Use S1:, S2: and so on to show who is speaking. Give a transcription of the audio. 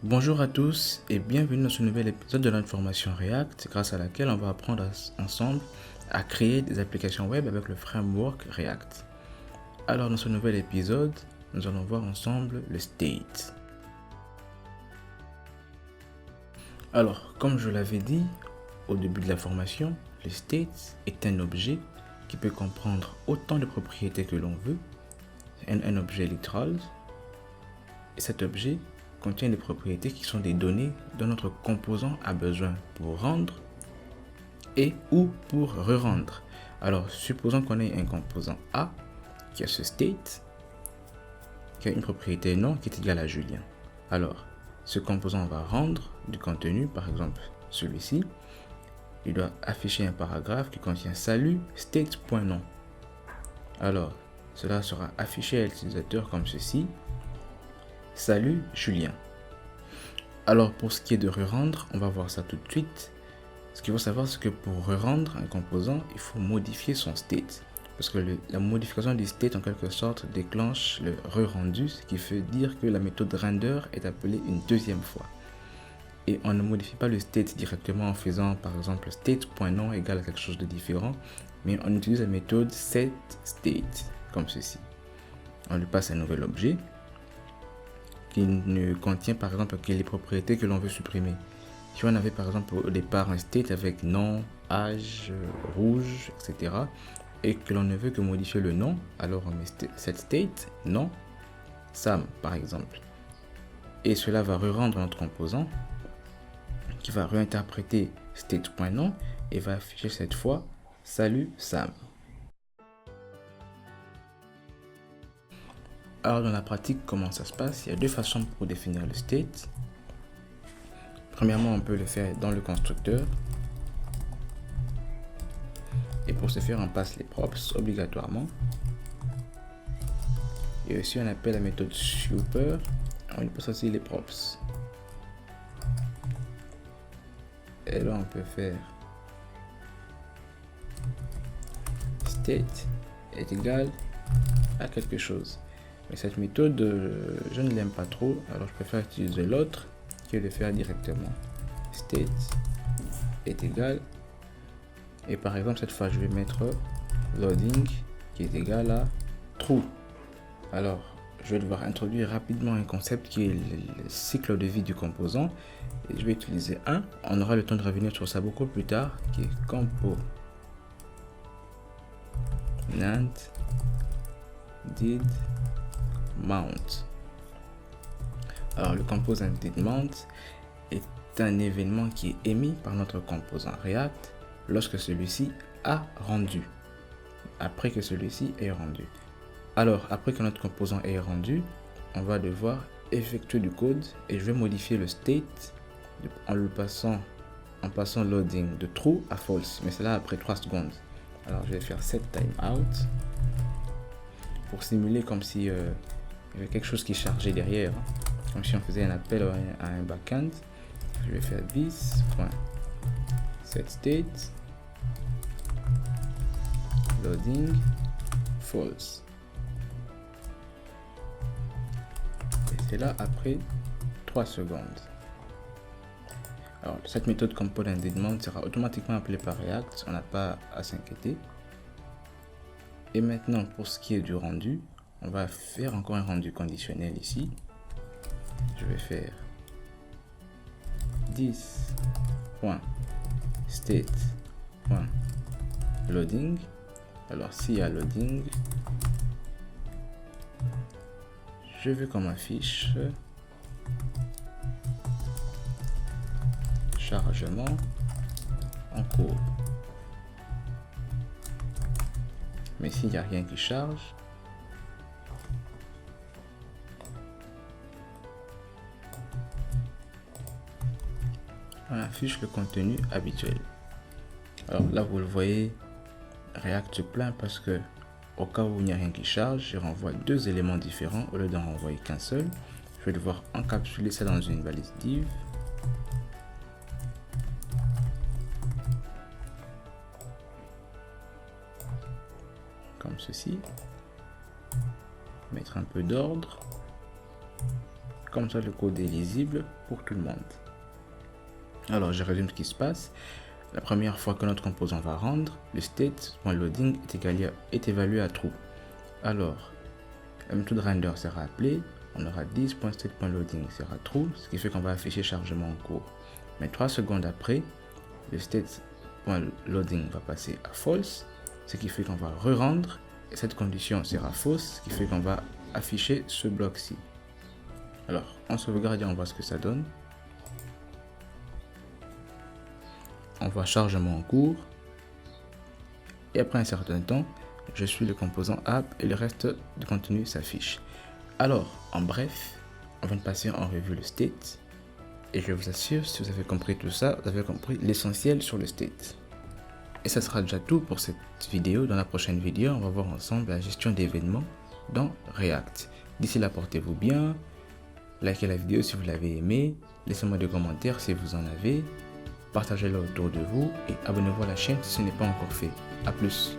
S1: Bonjour à tous et bienvenue dans ce nouvel épisode de l'information React, grâce à laquelle on va apprendre ensemble à créer des applications web avec le framework React. Alors dans ce nouvel épisode, nous allons voir ensemble le state. Alors, comme je l'avais dit au début de la formation, le state est un objet qui peut comprendre autant de propriétés que l'on veut, un objet littéral, et cet objet contient des propriétés qui sont des données dont notre composant a besoin pour rendre et ou pour re-rendre. Alors, supposons qu'on ait un composant A qui a ce state, qui a une propriété non qui est égale à Julien. Alors, ce composant va rendre du contenu, par exemple celui-ci. Il doit afficher un paragraphe qui contient salut state.nom. Alors, cela sera affiché à l'utilisateur comme ceci. Salut Julien. Alors pour ce qui est de re-rendre, on va voir ça tout de suite. Ce qu'il faut savoir, c'est que pour re-rendre un composant, il faut modifier son state. Parce que la modification du state en quelque sorte déclenche le re-rendu, ce qui veut dire que la méthode render est appelée une deuxième fois. Et on ne modifie pas le state directement en faisant par exemple state.nom égale à quelque chose de différent, mais on utilise la méthode setState comme ceci. On lui passe un nouvel objet qui ne contient par exemple que les propriétés que l'on veut supprimer. Si on avait par exemple au départ un state avec nom, âge, rouge, etc. et que l'on ne veut que modifier le nom, alors on met cette state, nom, Sam par exemple. Et cela va re-rendre notre composant qui va réinterpréter state.nom et va afficher cette fois salut Sam. Alors dans la pratique, comment ça se passe? Il y a deux façons pour définir le state. Premièrement, on peut le faire dans le constructeur. Et pour ce faire, on passe les props obligatoirement. Et aussi, on appelle la méthode super. On lui passe aussi les props. Et là, on peut faire state est égal à quelque chose. Mais cette méthode, je ne l'aime pas trop, alors je préfère utiliser l'autre qui est de faire directement. State est égal, et par exemple cette fois je vais mettre loading qui est égal à true. Alors je vais devoir introduire rapidement un concept qui est le cycle de vie du composant, et je vais utiliser un. On aura le temps de revenir sur ça beaucoup plus tard, qui est compo nand did mount. Alors le composant did mount est un événement qui est émis par notre composant React lorsque celui-ci a rendu, après que celui-ci est rendu. Alors après que notre composant est rendu, on va devoir effectuer du code et je vais modifier le state en passant loading de true à false, mais c'est là après 3 secondes. Alors je vais faire set timeout pour simuler comme si il y avait quelque chose qui chargeait derrière, comme si on faisait un appel à un backend. Je vais faire this.setState loading false. Et c'est là après 3 secondes. Alors cette méthode component demand sera automatiquement appelée par React, on n'a pas à s'inquiéter. Et maintenant pour ce qui est du rendu, on va faire encore un rendu conditionnel ici. Je vais faire this.state.loading. Alors s'il y a loading, je veux qu'on m'affiche chargement en cours. Mais s'il n'y a rien qui charge, on affiche le contenu habituel. Alors là vous le voyez, React se plaint parce que au cas où il n'y a rien qui charge, je renvoie deux éléments différents au lieu d'en renvoyer qu'un seul. Je vais devoir encapsuler ça dans une valise div. Comme ceci. Mettre un peu d'ordre. Comme ça, le code est lisible pour tout le monde. Alors, je résume ce qui se passe. La première fois que notre composant va rendre, le state.loading est évalué à true. Alors, la méthode render sera appelée. On aura 10.state.loading sera true, ce qui fait qu'on va afficher chargement en cours. Mais 3 secondes après, le state.loading va passer à false, ce qui fait qu'on va re-rendre. Et cette condition sera fausse, ce qui fait qu'on va afficher ce bloc-ci. Alors, on sauvegarde et on voit ce que ça donne. On voit chargement en cours. Et après un certain temps, je suis le composant app et le reste du contenu s'affiche. Alors, en bref, on vient de passer en revue le state. Et je vous assure, si vous avez compris tout ça, vous avez compris l'essentiel sur le state. Et ça sera déjà tout pour cette vidéo. Dans la prochaine vidéo, on va voir ensemble la gestion d'événements dans React. D'ici là, portez-vous bien. Likez la vidéo si vous l'avez aimé. Laissez-moi des commentaires si vous en avez. Partagez-la autour de vous et abonnez-vous à la chaîne si ce n'est pas encore fait. A plus.